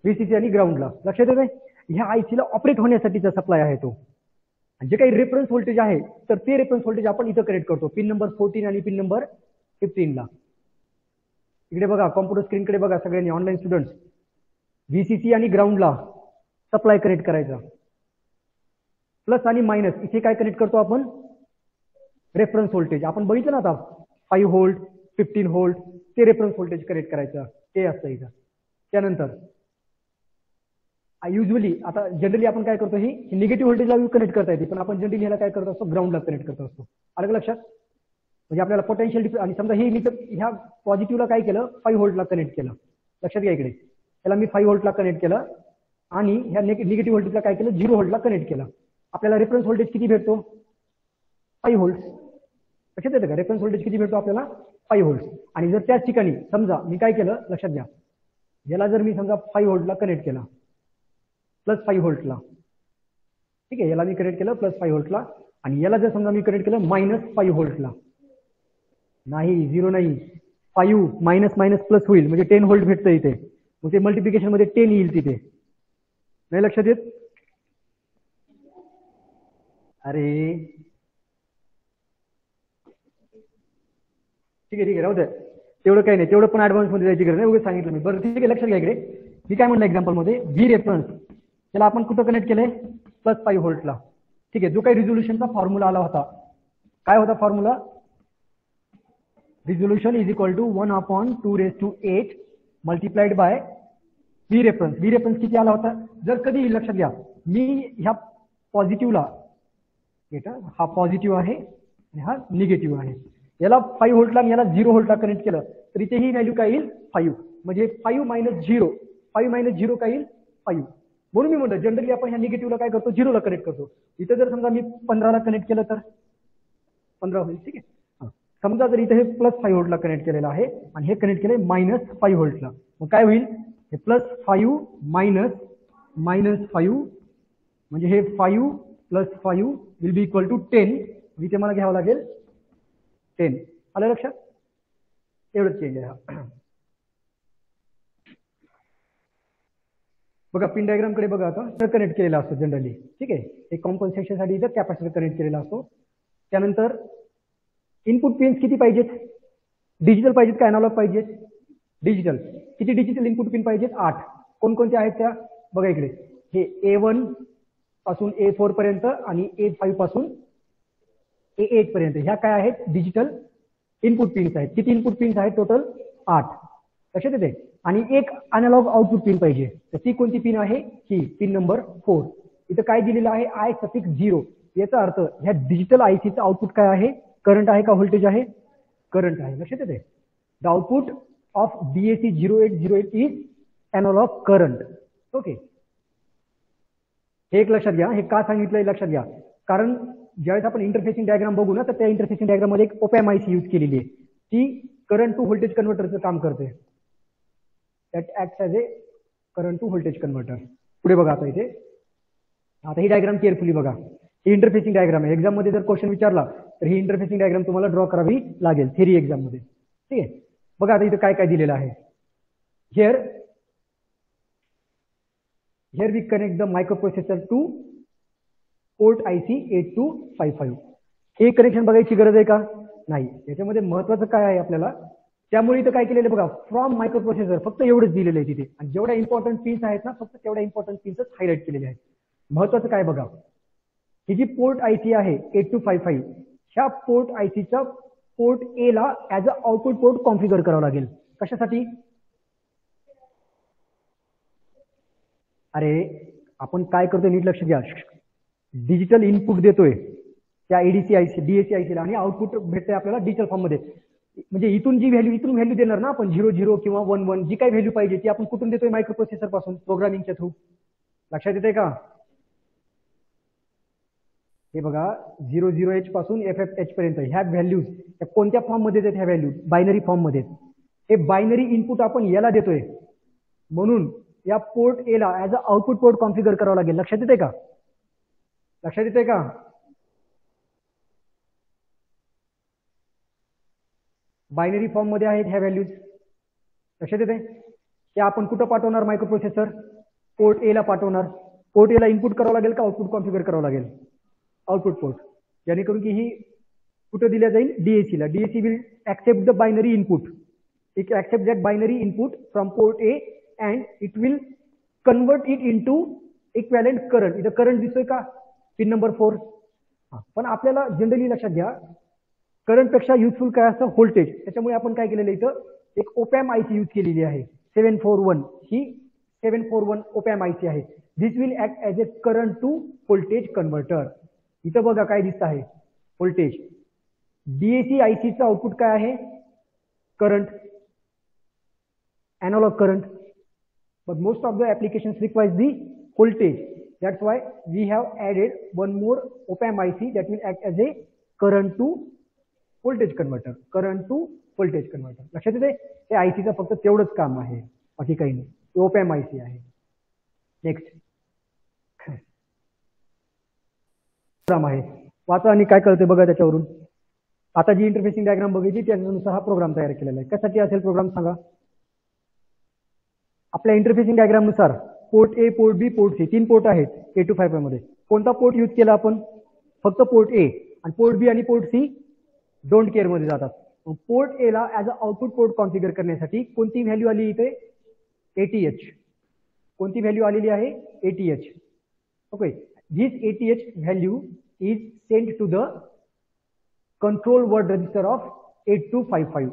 VCC आणि ग्राउंडला. लक्षात येते, ह्या आयसीला ऑपरेट होण्यासाठीचा सप्लाय आहे तो. जे काही रेफरन्स व्होल्टेज आहे तर ते रेफरन्स व्होल्टेज आपण इथं कनेक्ट करतो पिन नंबर 14 आणि पिन नंबर 15 ला. इकडे बघा, कॉम्प्युटर स्क्रीनकडे बघा सगळ्यांनी, ऑनलाईन स्टुडंट्स. VCC आणि ग्राउंडला सप्लाय कनेक्ट करायचा. प्लस आणि मायनस इथे काय कनेक्ट करतो आपण रेफरन्स व्होल्टेज. आपण बघितलं ना आता 5 व्होल्ट 15 व्होल्ट ते रेफरन्स व्होल्टेज कनेक्ट करायचं ते असतं इथं. त्यानंतर युजली आता जनरली आपण काय करतो, ही निगेटिव्ह व्होल्टेजला कनेक्ट करता येते, पण आपण जनरली ह्याला काय करत असतो ग्राउंडला कनेक्ट करत असतो. अलग लक्षात. म्हणजे आपल्याला पोटेन्शियल आणि समजा ही मी ह्या पॉझिटिव्हला काय केलं 5 व्होल्टला कनेक्ट केलं. लक्षात घ्या इकडे, त्याला मी 5 व्होल्टला कनेक्ट केलं आणि ह्या निगेटिव्ह व्होल्टेजला काय केलं 0 व्होल्टला कनेक्ट केलं. आपल्याला रेफरन्स व्होल्टेज किती भेटतो 5 व्होल्ट. लक्षात येतं का, रेफरन्स व्होल्टेज किती भेटतो आपल्याला 5 व्होल्ट. आणि जर त्याच ठिकाणी समजा मी काय केलं लक्षात घ्या, याला जर मी समजा 5 व्होल्टला कनेक्ट केला प्लस 5 व्होल्टला, ठीक आहे, याला मी कनेक्ट केलं प्लस 5 व्होल्टला आणि याला जर समजा मी कनेक्ट केलं मायनस 5 व्होल्टला, नाही 0 नाही 5 मायनस मायनस प्लस होईल म्हणजे 10 व्होल्ट भेटतं इथे. मग ते मल्टिप्लिकेशन मध्ये 10 येईल तिथे. नाही लक्षात येत. अरे ठीक आहे राहू द्या, तेवढं काही नाही, तेवढं पण ऍडव्हान्स मध्ये जायची गरज नाही, उगाच सांगितलं मी. बरं ठीक आहे, लक्षात घ्या इकडे. मी काय म्हणलं एक्झाम्पल मध्ये व्ही रेफरन्स त्याला आपण कुठं कनेक्ट केलंय प्लस 5 व्होल्टला. ठीक आहे, जो काही रिझोल्युशनचा फॉर्म्युला आला होता, काय होता formula, resolution is equal to 1/2⁸ multiplied by V reference. V reference किती आला होता, जर कधी लक्षात घ्या मी ह्या पॉझिटिव्हला, हा पॉझिटिव्ह आहे आणि हा निगेटिव्ह आहे, याला 5 व्होल्टला आणि याला 0 व्होल्टला कनेक्ट केलं तर इथे ही व्हॅल्यू काय येईल 5. म्हणजे 5 मायनस 0, 5 मायनस 0 काय येईल 5. म्हणून मी म्हणतो जनरली आपण ह्या निगेटिव्हला काय करतो 0 ला कनेक्ट करतो. इथे जर समजा मी 15 ला कनेक्ट केलं तर 15 होईल. ठीक आहे, समजा जर इथे हे प्लस 5 व्होल्टला कनेक्ट केलेलं आहे आणि हे कनेक्ट केलंय मायनस 5 व्होल्टला, मग काय होईल हे प्लस 5 मायनस मायनस 5 म्हणजे हे 5 plus 5 will be equal to 10. इथे मला घ्यावं लागेल 10. आलं लक्षात? एवढंच चेंज आहे हा. बघा पिन डायग्राम कडे बघा आता कनेक्ट केलेला असतो जनरली. ठीक आहे, एक कॉम्पन्सेशन साठी इथं कॅपॅसिटर कनेक्ट केलेला असतो. त्यानंतर इनपुट पिन्स किती पाहिजेत? डिजिटल पाहिजेत का अॅनालॉग पाहिजेत? डिजिटल. किती डिजिटल इनपुट पिन पाहिजेत? 8. कोणकोणत्या आहेत त्या? बघा इकडे, हे A1 पासून A4 पर्यंत आणि A5 पासून A8 पर्यंत ह्या काय आहेत? डिजिटल इनपुट पिन्स आहेत. किती इनपुट पिन्स आहेत? टोटल 8. लक्षात येते? आणि एक अॅनालॉग आउटपुट पिन पाहिजे. तर ती कोणती पिन आहे? ही पिन नंबर 4. इथं काय दिलेलं आहे? I_0. याचा अर्थ ह्या डिजिटल आयसीचं आउटपुट काय आहे? करंट आहे का व्होल्टेज आहे? करंट आहे. लक्षात येते? The output of DAC 0808 is analogue current. Okay, हे एक लक्षात घ्या. हे का सांगितलंय लक्षात घ्या, कारण ज्यावेळेस आपण इंटरफेसिंग डायग्राम बघू ना, तर त्या इंटरफेसिंग डायग्राम मध्ये एक ऑप एम्प आयसी यूज केलेली आहे. ती करंट टू व्होल्टेज कन्व्हर्टरचं काम करते. That acts as a current to voltage converter. पुढे बघा आता इथे, आता ही डायग्राम केअरफुली बघा. ही इंटरफेसिंग डायग्राम आहे. एक्झाम मध्ये जर क्वेश्चन विचारला तर ही इंटरफेसिंग डायग्राम तुम्हाला ड्रॉ करावी लागेल थेरी एक्झाम मध्ये. ठीक आहे, बघा आता इथे काय काय दिलेलं आहे. Here we connect the microprocessor to port IC 8255. हे कनेक्शन बघायची गरज आहे का? नाही. याच्यामध्ये महत्वाचं काय आहे आपल्याला, त्यामुळे इथं काय केलेलं बघा, फ्रॉम मायक्रोप्रोसेसर फक्त एवढंच दिलेलं आहे तिथे. आणि जेवढ्या इम्पॉर्टंट पिन्स आहेत ना, फक्त तेवढ्या इम्पॉर्टंट पिन्सच हायलाइट केलेले आहेत. महत्वाचं काय बघा, ही जी पोर्ट IC आहे 8255, ह्या पोर्ट ICचा पोर्ट A ला as a output port configure करावं लागेल. कशासाठी? अरे आपण काय करतोय नीट लक्ष द्या. डिजिटल इनपुट देतोय त्या DAC IC ला आणि आउटपुट भेटतंय आपल्याला डिजिटल फॉर्म मध्ये. म्हणजे इथून जी व्हॅल्यू देणार ना आपण 00 किंवा 11 जी काही व्हॅल्यू पाहिजे ती आपण कुठून देतोय? मायक्रोप्रोसेसर पासून, प्रोग्रामिंगच्या थ्रू. लक्षात येते का? हे बघा 00H पासून FFH पर्यंत ह्या व्हॅल्यूज कोणत्या फॉर्म मध्ये आहेत? ह्या व्हॅल्यू बायनरी फॉर्म मध्ये. हे बायनरी इनपुट आपण याला देतोय, म्हणून या पोर्ट A ला as a output port configure करावं लागेल. लक्षात येते का? लक्षात येते का? बायनरी फॉर्म मध्ये आहेत ह्या व्हॅल्यूज. लक्षात येते? त्या आपण कुठं पाठवणार? मायक्रोप्रोसेसर पोर्ट A ला पाठवणार. पोर्ट A ला इनपुट करावं लागेल का आउटपुट कॉन्फिगर करावं लागेल? Output port. जेणेकरून की ही कुठं दिल्या जाईल? DAC ला. DAC will accept the binary input. It accept that binary input from port A and it will convert it into equivalent current. इथं करंट दिसतोय का? Pin number 4. पण आपल्याला जनरली लक्षात घ्या, करंट पेक्षा युजफुल काय असतं? व्होल्टेज. त्याच्यामुळे आपण काय केलेलं इथं एक ऑप एम्प आयसी यूज केलेली आहे 741. ही 741 ऑप एम्प आयसी आहे. This will act as a current to voltage converter. इथं बघा काय दिसत आहे? व्होल्टेज. DAC आयसीचं आउटपुट काय आहे? Current, analogue current. But most of the applications requires the voltage. That's why we have added one more op-amp IC that will act as a current to voltage converter. Current to voltage converter. लक्षात येते? हे IC चं फक्त तेवढंच काम आहे, बाकी काही नाही. op-amp IC आहे. नेक्स्ट प्रोग्राम आहे. वाचा आणि काय कळते बघा त्याच्यावरून. आता जी इंटरफेसिंग डायग्राम बघितली त्यानुसार हा प्रोग्राम तयार केलेला आहे. कशासाठी असेल प्रोग्राम सांगा? आपल्या इंटरफेसिंग डायग्राम नुसार port A, port B, port C 3 port आहेत 8255 मध्ये. कोणता पोर्ट यूज केला आपण? फक्त पोर्ट A. आणि पोर्ट B आणि पोर्ट C डोंट केअर मध्ये जातात. पोर्ट A ला as a output port configure करण्यासाठी कोणती व्हॅल्यू आली इथे? ATH. कोणती व्हॅल्यू आलेली आहे? ATH. Okay, this ATH value is sent to the control word register of 8255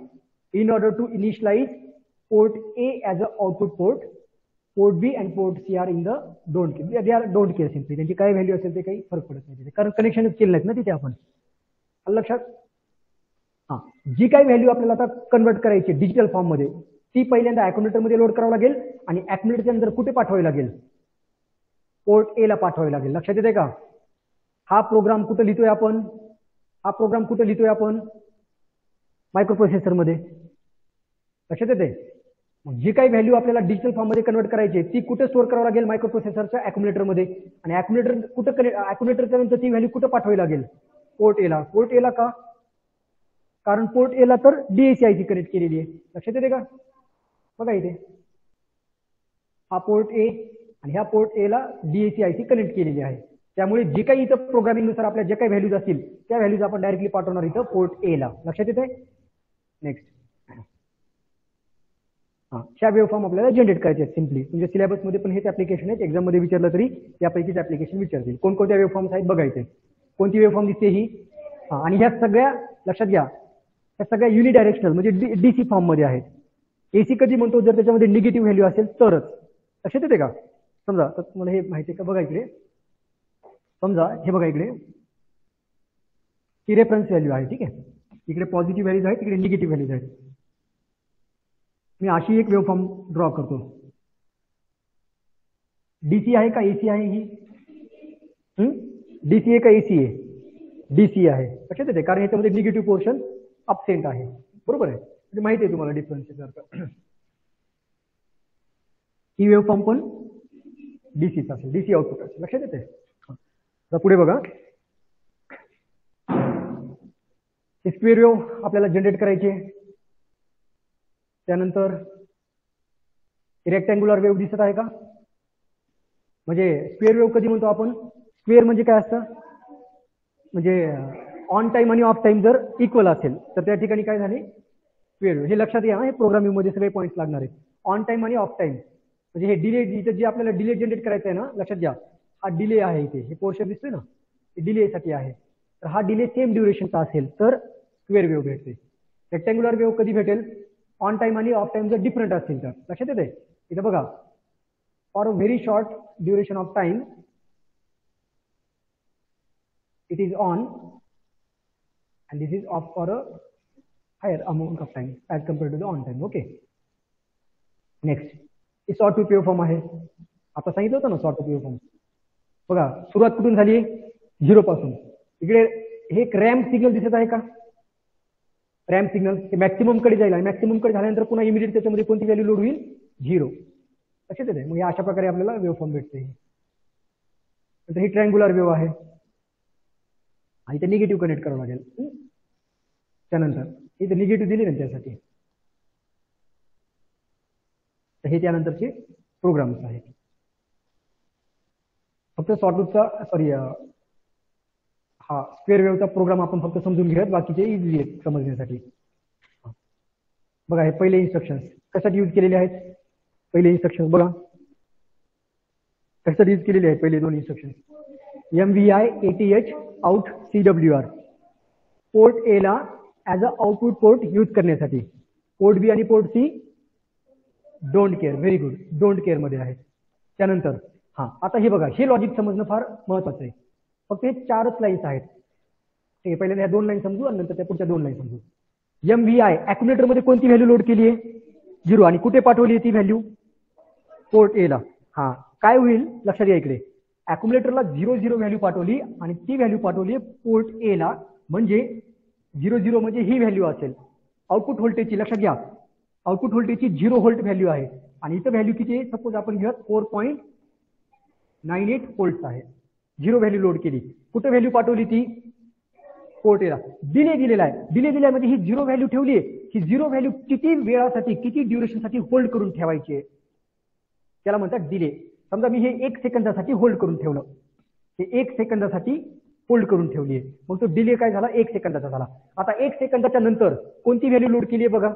in order to initialize port A as an output port, port B and port C are in the don't care. They are don't care simply. त्यांची काय value असेल ते काही फरक पडत नाही, कारण कनेक्शनच केलं नाहीत ना तिथे आपण. लक्षात? हा, जी काही व्हॅल्यू आपल्याला आता कन्वर्ट करायची डिजिटल फॉर्म मध्ये, ती पहिल्यांदा अॅक्युम्युलेटर मध्ये लोड करावं लागेल आणि अॅक्युम्युलेटरच्या नंतर कुठे पाठवावी लागेल? पोर्ट A ला पाठवावी लागेल. लक्षात येते का? हा प्रोग्राम कुठे लिहितोय आपण? हा प्रोग्राम कुठे लिहितोय आपण? मायक्रोप्रोसेसर मध्ये. लक्षात येते? मग जी काही व्हॅल्यू आपल्याला डिजिटल फॉर्म मध्ये कन्वर्ट करायची ती कुठे स्टोअर करावं लागेल, मायक्रोप्रोसेसरच्या अॅक्युमुलेटर मध्ये. आणि अॅक्युमुलेटर कुठं, अॅक्युमुलेटरच्या नंतर ती व्हॅल्यू कुठं पाठवावी लागेल, पोर्ट एला. पोर्ट एला का, कारण पोर्ट एला तर DAC-IC कनेक्ट केलेली आहे. लक्षात येते का, बघा इथे हा पोर्ट ए आणि ह्या पोर्ट एला DAC-IC कनेक्ट केलेली आहे. त्यामुळे जे काही इथं प्रोग्रामिंग नुसार आपल्या जे काही व्हॅल्यूज असतील त्या व्हॅल्यूज आपण डायरेक्टली पाठवणार इथं पोर्ट एला. लक्षात येते. नेक्स्ट, ह्या वेव्ह फॉर्म आपल्याला जनरेट करायचे आहेत सिम्पली. तुमच्या सिलेबस मध्ये पण हेच ऍप्लिकेशन आहेत, एक्झाम मध्ये विचारलं तरी यापैकीच ऍप्लिकेशन विचारतील. कोणकोणत्या वेव्ह फॉर्म्स आहेत बघायचे. कोणती वेव्ह फॉर्म दिसते ही, आणि ह्या सगळ्या लक्षात घ्या, ह्या सगळ्या युनिडायरेक्शनल म्हणजे DC फॉर्म मध्ये आहेत. AC कधी म्हणतो, जर त्याच्यामध्ये निगेटिव्ह व्हॅल्यू असेल तरच. लक्षात येते का. समजा तर तुम्हाला हे माहिती आहे का, बघा इकडे, समजा हे बघा इकडे ही रेफरन्स व्हॅल्यू आहे. ठीक आहे, इकडे पॉझिटिव्ह व्हॅल्यूज आहेत, इकडे निगेटिव्ह व्हॅल्यूज आहेत. मी अशी एक वेव्ह फॉर्म ड्रॉ करतो. DC आहे का AC आहे ही, DC आहे का AC आहे, DC आहे. लक्षात येते, कारण याच्यामध्ये निगेटिव्ह पोर्शन अबसेंट आहे. बरोबर आहे, म्हणजे माहिती आहे तुम्हाला डिफरन्स सारखं. ही वेव्ह फॉर्म पण DCचा असेल, DC आउटपुट असेल. लक्षात येते. आता पुढे बघा, स्क्वेअर वेव्ह आपल्याला जनरेट करायची. त्यानंतर रेक्टँग्युलर वेव्ह दिसत आहे का, म्हणजे स्क्वेअर वेव्ह कधी म्हणतो आपण, स्क्वेअर म्हणजे काय असतं, म्हणजे ऑन टाइम आणि ऑफ टाइम जर इक्वल असेल तर त्या ठिकाणी काय झाले स्क्वेअर वेव्ह. हे लक्षात घ्या, हे प्रोग्रामिंग मध्ये सगळे पॉईंट्स लागणार आहेत. ऑन टाइम आणि ऑफ टाइम म्हणजे हे डिले, इथे जे आपल्याला डिले जनरेट करायचं आहे ना, लक्षात घ्या हा डिले आहे. इथे हे पोर्शन दिसतोय ना, हे डिले साठी आहे. तर हा डिले सेम ड्युरेशनचा असेल तर स्क्वेअर वेव्ह भेटते. रेक्टँग्युलर वेव्ह कधी भेटेल, ऑन टाइम आणि ऑफ टाइम जर डिफरंट असतील तर. लक्षात येते. इथे बघा, for a very short duration of time it is on and this is off for a higher amount of time as compared to the on time. Okay, next हे sawtooth waveform आहे. आता सांगितलं होतं ना sawtooth waveform. बघा सुरुवात कुठून झाली, 0 पासून. इकडे हे एक रॅम्प सिग्नल दिसत आहे का, रॅम्प सिग्नल हे मॅक्सिमम कडे जाईल आणि मॅक्सिमम कडे झाल्यानंतर पुन्हा इमिडिएट त्याच्यामध्ये कोणती व्हॅल्यू लोड होईल, 0. लक्षात येते. मग अशा प्रकारे आपल्याला वेव्हफॉर्म भेटते. ही ट्रायंगुलर वेव्ह आहे आणि ते निगेटिव्ह कनेक्ट करावं लागेल. त्यानंतर इथे निगेटिव्ह दिली ना त्यासाठी, तर हे त्यानंतरचे प्रोग्राम्स आहेत. फक्त सॉटूथचा सॉरी हा स्क्वेअर वेव्हचा प्रोग्राम आपण फक्त समजून घेऊयात, बाकीचे इझी आहेत समजण्यासाठी. बघा हे पहिले इन्स्ट्रक्शन्स कशासाठी यूज केलेले आहेत, पहिले इन्स्ट्रक्शन्स बघा कशासाठी यूज केलेले आहेत. पहिले दोन instruction MVI ATH out CWR, port A ला as a output port use करण्यासाठी. पोर्ट बी आणि port C don't care. Very good, don't care मध्ये आहे. त्यानंतर आता हे बघा, हे लॉजिक समजणं फार महत्वाचं आहे. फक्त हे 4च लाईन्स आहेत. ठीक आहे, पहिल्यांदा ह्या 2 लाईन समजू आणि नंतर त्या पुढच्या 2 लाईन समजू. MVI अॅक्युमुलेटर मध्ये कोणती व्हॅल्यू लोड केली आहे, 0, आणि कुठे पाठवली आहे ती व्हॅल्यू, पोर्ट ए ला. काय होईल लक्षात घ्या, इकडे अॅक्युमुलेटरला 0 व्हॅल्यू पाठवली आणि ती व्हॅल्यू पाठवली पोर्ट ए ला, म्हणजे 0 म्हणजे ही व्हॅल्यू असेल आउटपुट व्होल्टेजची. लक्षात घ्या, आउटपुट व्होल्टेजची 0 व्होल्ट व्हॅल्यू आहे आणि इथं व्हॅल्यू किती आहे, सपोज आपण घेऊयात 4.98 व्होल्ट आहे. 0 व्हॅल्यू लोड केली, कुठे व्हॅल्यू पाठवली ती, पोर्ट ए ला. डिले दिलेला आहे, डिले दिल्यामध्ये ही 0 व्हॅल्यू ठेवली आहे. ही 0 व्हॅल्यू किती वेळासाठी, किती ड्युरेशनसाठी होल्ड करून ठेवायची आहे, त्याला म्हणतात डिले. समजा मी हे 1 सेकंदासाठी होल्ड करून ठेवलं, हे 1 सेकंदासाठी होल्ड करून ठेवली आहे, मग तो डिले काय झाला, 1 सेकंदाचा झाला. आता 1 सेकंदाच्या नंतर कोणती व्हॅल्यू लोड केली आहे बघा,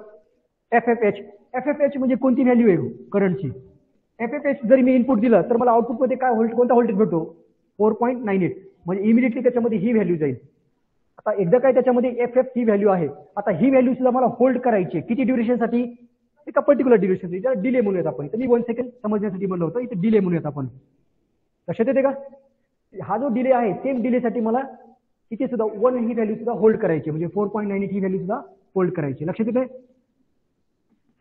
FFH. FFH म्हणजे कोणती व्हॅल्यू आहे करंटची. FFH जरी मी इनपुट दिलं तर मला आउटपुट मध्ये काय कोणता व्होल्टेज भेटतो, 4.98, म्हणजे इमिडिएटली त्याच्यामध्ये ही व्हॅल्यू जाईल. आता एकदा काय त्याच्यामध्ये FF ही व्हॅल्यू आहे, आता ही व्हॅल्यू सुद्धा मला होल्ड करायची आहे. किती ड्युरेशनसाठी, एका पर्टिक्युलर ड्युरेशनसाठी, त्याला डिले म्हणूयात आपण. इथे मी 1 सेकंड समजण्यासाठी म्हणलं होतं, इथे डिले म्हणूयात आपण. लक्षात येते का, हा जो डिले आहे सेम डिलेसाठी मला इथे सुद्धा 1 ही व्हॅल्यू सुद्धा होल्ड करायची, म्हणजे 4.98 ही व्हॅल्यू सुद्धा होल्ड करायची. लक्षात येते.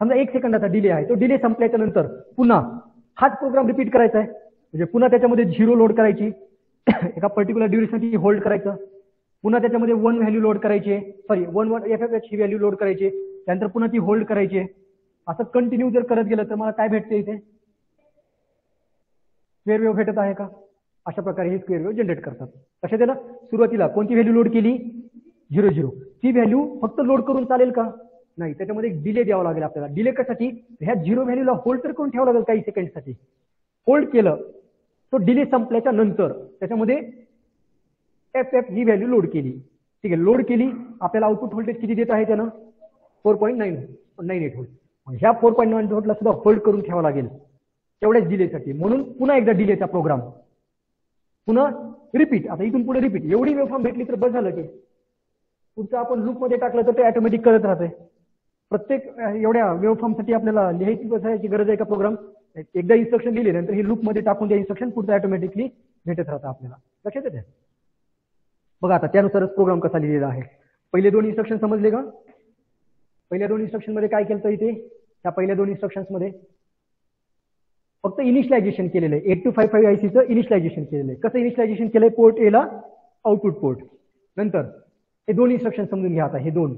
समजा 1 सेकंदाचा डिले आहे, तो डिले संपल्याच्या नंतर पुन्हा हाच प्रोग्राम रिपीट करायचा आहे, म्हणजे पुन्हा त्याच्यामध्ये 0 लोड करायची, एका पर्टिक्युलर ड्युरेशनसाठी होल्ड करायचं, पुन्हा त्याच्यामध्ये 1 व्हॅल्यू लोड करायची, सॉरी 1 FFH ही व्हॅल्यू लोड करायची, त्यानंतर पुन्हा ती होल्ड करायची. असं कंटिन्यू जर करत गेलं तर मला काय भेटते इथे? स्क्वेअर वेव्ह भेटत आहे का? अशा प्रकारे हे स्क्वेअर वेव्ह जनरेट करतात. लक्षात येईल? सुरुवातीला कोणती व्हॅल्यू लोड केली? 0 0. ती व्हॅल्यू फक्त लोड करून चालेल का? नाही, त्याच्यामध्ये एक डिले द्यावा लागेल आपल्याला. डिले कशासाठी? ह्या 0 व्हॅल्यूला होल्ड तर करून ठेवावं लागेल काही सेकंडसाठी. होल्ड केलं तो डिले संपल्याच्या नंतर त्याच्यामध्ये एफ ही व्हॅल्यू लोड केली. ठीक आहे, लोड केली. आपल्याला आउटपुट व्होल्टेज किती देत आहे त्यानं? 4.98 व्होल्ट. ह्या 4.98 व्होल्टला सुद्धा होल्ड करून ठेवावं लागेल तेवढ्याच डिलेसाठी. म्हणून पुन्हा एकदा डिलेचा प्रोग्राम पुन्हा रिपीट. आता इथून पुढे रिपीट. एवढी वेव्हफॉर्म भेटली तर बस झालं की पुढचं आपण लूप मध्ये टाकलं तर ते ऑटोमॅटिक करत राहते. प्रत्येक एवढ्या वेव्हफॉर्म साठी आपल्याला लिहायची बसायची गरज आहे का प्रोग्राम? एकदा इन्स्ट्रक्शन लिहिले नंतर हे लूप मध्ये टाकून त्या इन्स्ट्रक्शन पुढचं ऑटोमॅटिकली भेटत राहतं आपल्याला. लक्षात येते? बघा आता त्यानुसारच प्रोग्राम कसा लिहिलेला आहे. पहिले दोन इन्स्ट्रक्शन समजले का? पहिल्या दोन इन्स्ट्रक्शन मध्ये काय केलं इथे? त्या पहिल्या दोन इन्स्ट्रक्शन्स मध्ये फक्त इनिशियलायझेशन केलेलं आहे. 8255 आयसीचं इनिशियलायझेशन केलेलं आहे. कसं इनिशियलायझेशन केलंय? पोर्ट ए ला आउटपुट पोर्ट. नंतर हे दोन इन्स्ट्रक्शन समजून घ्या. आता हे दोन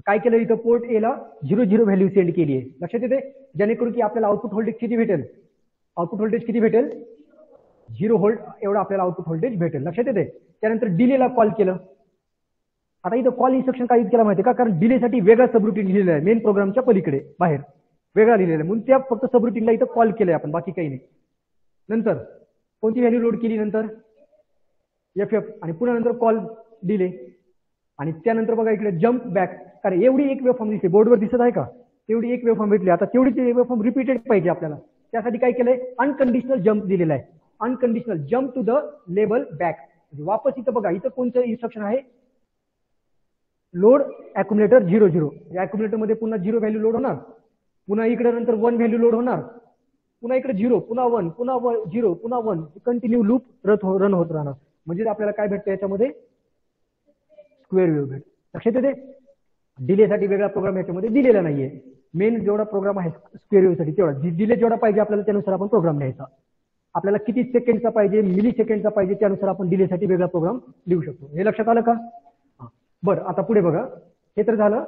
काय केलं इथं? पोर्ट ए ला 00 व्हॅल्यू सेंड केली आहे. लक्षात येते? जेणेकरून की आपल्याला आउटपुट व्होल्टेज किती भेटेल? आउटपुट व्होल्टेज किती भेटेल? 0 व्होल्ट एवढा आपल्याला आउटपुट व्होल्टेज भेटेल. लक्षात येते? त्यानंतर डिलेला कॉल केलं. आता इथं कॉल इन्स्ट्रक्शन काय केला माहिती का? कारण डिलेसाठी वेगळा सबरुटीन लिहिलेला आहे. मेन प्रोग्रामच्या पलीकडे बाहेर वेगळा लिहिलेला आहे. म्हणून त्या फक्त सबरुटीनला इथं कॉल केलंय आपण, बाकी काही नाही. नंतर कोणती व्हॅल्यू लोड केली? नंतर एफ आणि पुन्हा नंतर कॉल डिले आणि त्यानंतर बघा इकडे जम्प बॅक. कारण एवढी एक वेव्हफॉर्म दिसते बोर्डवर दिसत आहे का? तेवढी एक वेव्हफॉर्म भेटली. आता तेवढी ती वेव्हफॉर्म रिपीटेड पाहिजे आपल्याला. त्यासाठी काय केलंय? अनकंडिशनल जम्प दिलेला आहे. Unconditional jump to the label back. वापस इथं बघा, इथं कोणतं इन्स्ट्रक्शन आहे? Load accumulator 0 0. या अॅक्युमुलेटर मध्ये पुन्हा 0 व्हॅल्यू लोड होणार. पुन्हा इकडे नंतर 1 व्हॅल्यू लोड होणार. पुन्हा इकडे 0, पुन्हा 1, पुन्हा 0, पुन्हा 1. कंटिन्यू लूप रन होत राहणार. म्हणजे आपल्याला काय भेटतं याच्यामध्ये? स्क्वेअर वेव्ह भेट. लक्षात येते? डिलेसाठी वेगळा प्रोग्राम याच्यामध्ये दिलेला नाहीये. मेन जेवढा प्रोग्राम आहे स्क्वेअर वेव्ह साठी तेवढा. डिले जेवढा पाहिजे आपल्याला त्यानुसार आपण प्रोग्राम लिहायचा. आपल्याला किती सेकंडचा पाहिजे, मिली सेकंडचा पाहिजे, त्यानुसार आपण डिलेसाठी वेगळा प्रोग्राम लिहू शकतो. हे लक्षात आलं का? बरं, आता पुढे बघा. हे तर झालं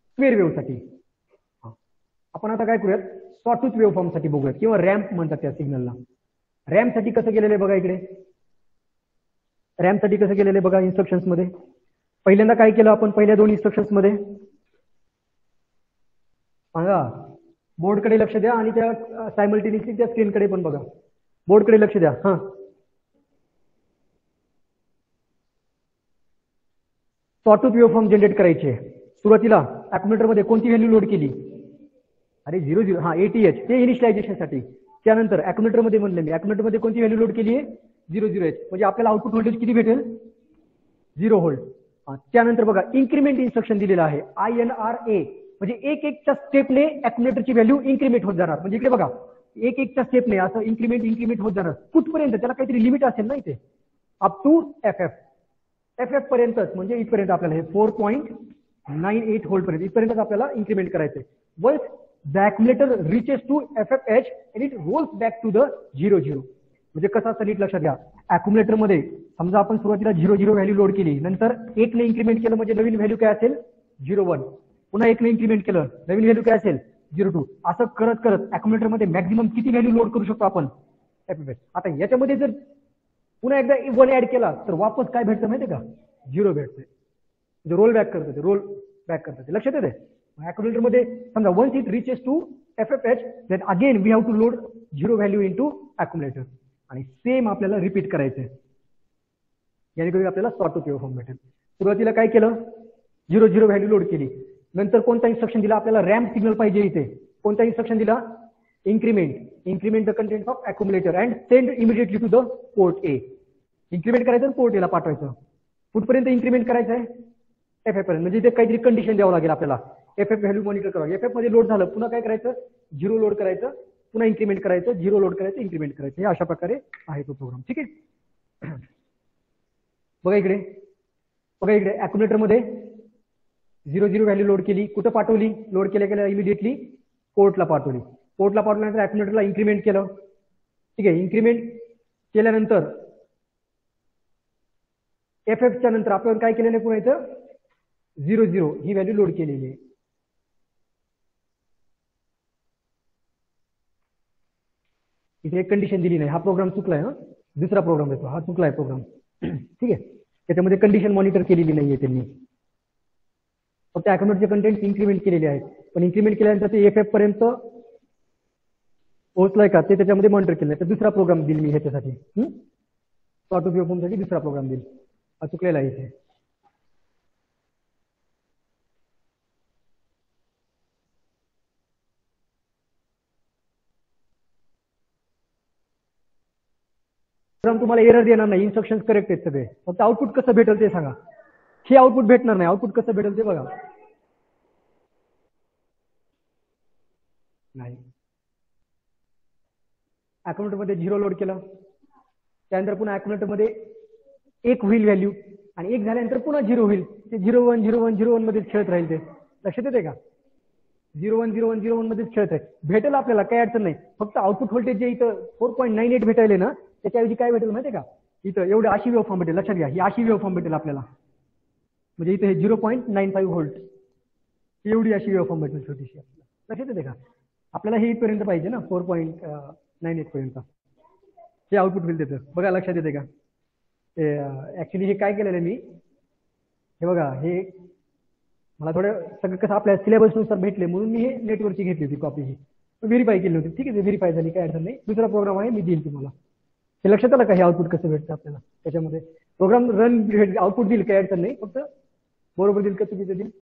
स्क्वेअर वेव्ह साठी. आपण आता काय करूयात? सॉटूथ वेव्हफॉर्म साठी बघूयात, किंवा रॅम्प म्हणतात त्या सिग्नलला. रॅम्प साठी कसं केलेलं आहे बघा इकडे. रॅम्प साठी कसं केलेलं आहे बघा इन्स्ट्रक्शन्स मध्ये. पहिल्यांदा काय केलं आपण पहिल्या दोन इन्स्ट्रक्शन्स मध्ये? सांगा. बोर्डकडे लक्ष द्या आणि त्या सायमल्टेनियसली त्या स्क्रीनकडे पण बघा. बोर्डकडे लक्ष द्या. हा, सॉटूथ वेव्हफॉर्म जनरेट करायचे. सुरुवातीला अॅक्युमुलेटर मध्ये कोणती व्हॅल्यू लोड केली? अरे 0 0. हा, ATH ते इनिशियलायझेशन साठी. त्यानंतर अॅक्युमुलेटर मध्ये म्हणले मी, अॅक्युमुलेटर मध्ये कोणती व्हॅल्यू लोड केली आहे? 0 0 H. म्हणजे आपल्याला आउटपुट व्होल्टेज किती भेटेल? 0 व्होल्ट. त्यानंतर बघा इन्क्रीमेंट इन्स्ट्रक्शन दिलेला आहे. INRA. म्हणजे एक एकच्या स्टेपने अॅक्युमुलेटरची व्हॅल्यू इन्क्रीमेंट होत जाणार. म्हणजे इकडे बघा, एक एकच्या स्टेपने असं इन्क्रीमेंट होत जाणार. कुठपर्यंत? त्याला काहीतरी लिमिट असेल ना इथे. अप टू FF पर्यंतच. म्हणजे इथपर्यंत आपल्याला हे 4.98 व्होल्ट पर्यंत इथपर्यंत आपल्याला इन्क्रीमेंट करायचंय. Once the accumulator reaches to FFH and it rolls back to the 0 0. म्हणजे कसं असं नीट लक्षात घ्या. अॅक्युमुलेटर मध्ये समजा आपण सुरुवातीला 0 0 व्हॅल्यू लोड केली, नंतर 1 ने इन्क्रीमेंट केलं म्हणजे नवीन व्हॅल्यू काय असेल? 0 1. पुन्हा 1 ने इन्क्रीमेंट केलं, नवीन व्हॅल्यू काय असेल? 0 2. असं करत करत अॅक्युमुलेटर मध्ये मॅक्झिमम किती व्हॅल्यू लोड करू शकतो आपण? FFH. आता याच्यामध्ये जर पुन्हा एकदा 1 ऍड केला तर वापस काय भेटतं माहितीये का? 0 भेटते. रोल बॅक करतात. लक्षात येते? अॅक्युमुलेटर मध्ये समजा once it reaches to FFH then again we have to load 0 value into accumulator. आणि सेम आपल्याला रिपीट करायचंय. याने आपल्याला सॉटूथ वेव्हफॉर्म भेटेल. सुरुवातीला काय केलं? 0 0 व्हॅल्यू लोड केली. नंतर कोणता इन्स्ट्रक्शन दिला? आपल्याला रॅम्प सिग्नल पाहिजे इथे. कोणता इन्स्ट्रक्शन दिला? Increment the content of accumulator and send immediately to the port A. Increment करायचं आणि पोर्ट ए ला पाठवायचं. कुठपर्यंत इन्क्रीमेंट करायचं आहे? FF पर्यंत. म्हणजे इथे काहीतरी कंडिशन द्यावं लागेल आपल्याला. FF व्हॅल्यू मॉनिटर करावं. FF मध्ये लोड झालं, पुन्हा काय करायचं? 0 लोड करायचं, पुन्हा इन्क्रीमेंट करायचं, 0 लोड करायचं, इन्क्रीमेंट करायचं. हे अशा प्रकारे आहे तो प्रोग्राम. ठीक आहे. बघा इकडे अॅक्युमुलेटर मध्ये 0 0 व्हॅल्यू लोड केली. कुठं पाठवली? लोड केल्या इमिडिएटली पोर्टला पाठवली. पोर्टला पाठवल्यानंतर अॅक्युमुलेटरला इन्क्रीमेंट केलं. ठीक आहे. इन्क्रीमेंट केल्यानंतर FF च्या नंतर आपण काय केलेलं आहे? पुन्हा इथं 0 0 ही व्हॅल्यू लोड केलेली आहे. इथे एक कंडिशन दिली नाही, हा प्रोग्राम चुकलाय हा, दुसरा प्रोग्राम येतो, हा चुकलाय प्रोग्राम. ठीक आहे, त्याच्यामध्ये कंडिशन मॉनिटर केलेली नाहीये त्यांनी, फक्त अकाउंटचे कंटेंट इन्क्रीमेंट केलेले आहेत, पण इन्क्रीमेंट केल्यानंतर ते FF पर्यंत पोहोचलाय का ते त्याच्यामध्ये मॉनिटर केलं, तर दुसरा प्रोग्राम देईल मी ह्याच्यासाठी, ऑटो व्ह्यू फॉर्म साठी दुसरा प्रोग्राम देईल, हा चुकलेला आहे इथे. प्रोग्राम तुम्हाला एरर देणार नाही, इन्स्ट्रक्शन करेक्ट आहेत सगळे, फक्त आउटपुट कसं भेटेल ते सांगा. हे आउटपुट भेटणार नाही, आउटपुट कसं भेटेल ते बघा. नाही, अकाउंट मध्ये 0 लोड केलं, त्यानंतर पुन्हा अकाउंट मध्ये 1 होईल व्हॅल्यू, आणि 1 झाल्यानंतर पुन्हा 0 होईल, ते 01 01 01 मध्येच खेळत राहील, ते लक्षात येते का? 01 01 01 मध्येच खेळत आहे, भेटेल आपल्याला, काही अडचण नाही, फक्त आउटपुट व्होल्टेज जे इथं 4.98 भेटायले ना, त्याच्याऐवजी काय भेटेल माहिती का, इथं एवढं अशी वेव्ह फॉर्म भेटेल, लक्षात घ्या, ही अशी वेव्ह फॉर्म भेटेल आपल्याला, म्हणजे इथे 0.95 व्होल्ट एवढी अशी वेव्ह फॉर्म भेटेल छोटीशी, लक्षात येते का? आपल्याला हे इथपर्यंत पाहिजे ना, 4.98 पर्यंत, हे आउटपुट होईल त्याचं, बघा लक्षात येते का? ऍक्च्युली हे काय केलेलं मी, हे बघा, हे मला थोडं सगळं कसं आपल्या सिलेबस नुसार भेटले म्हणून मी हे नेटवरची घेतली होती कॉपी, ही व्हेरीफाय केली होती. ठीक आहे, व्हेरीफाय झाली, काय अडचण नाही, दुसरा प्रोग्राम आहे, मी देईल तुम्हाला. हे लक्षात आलं का, हे आउटपुट कसं भेटतं आपल्याला त्याच्यामध्ये, प्रोग्राम रन आउटपुट देईल, काही अडचण नाही, फक्त बरोबर देईल का चुकीचं देईल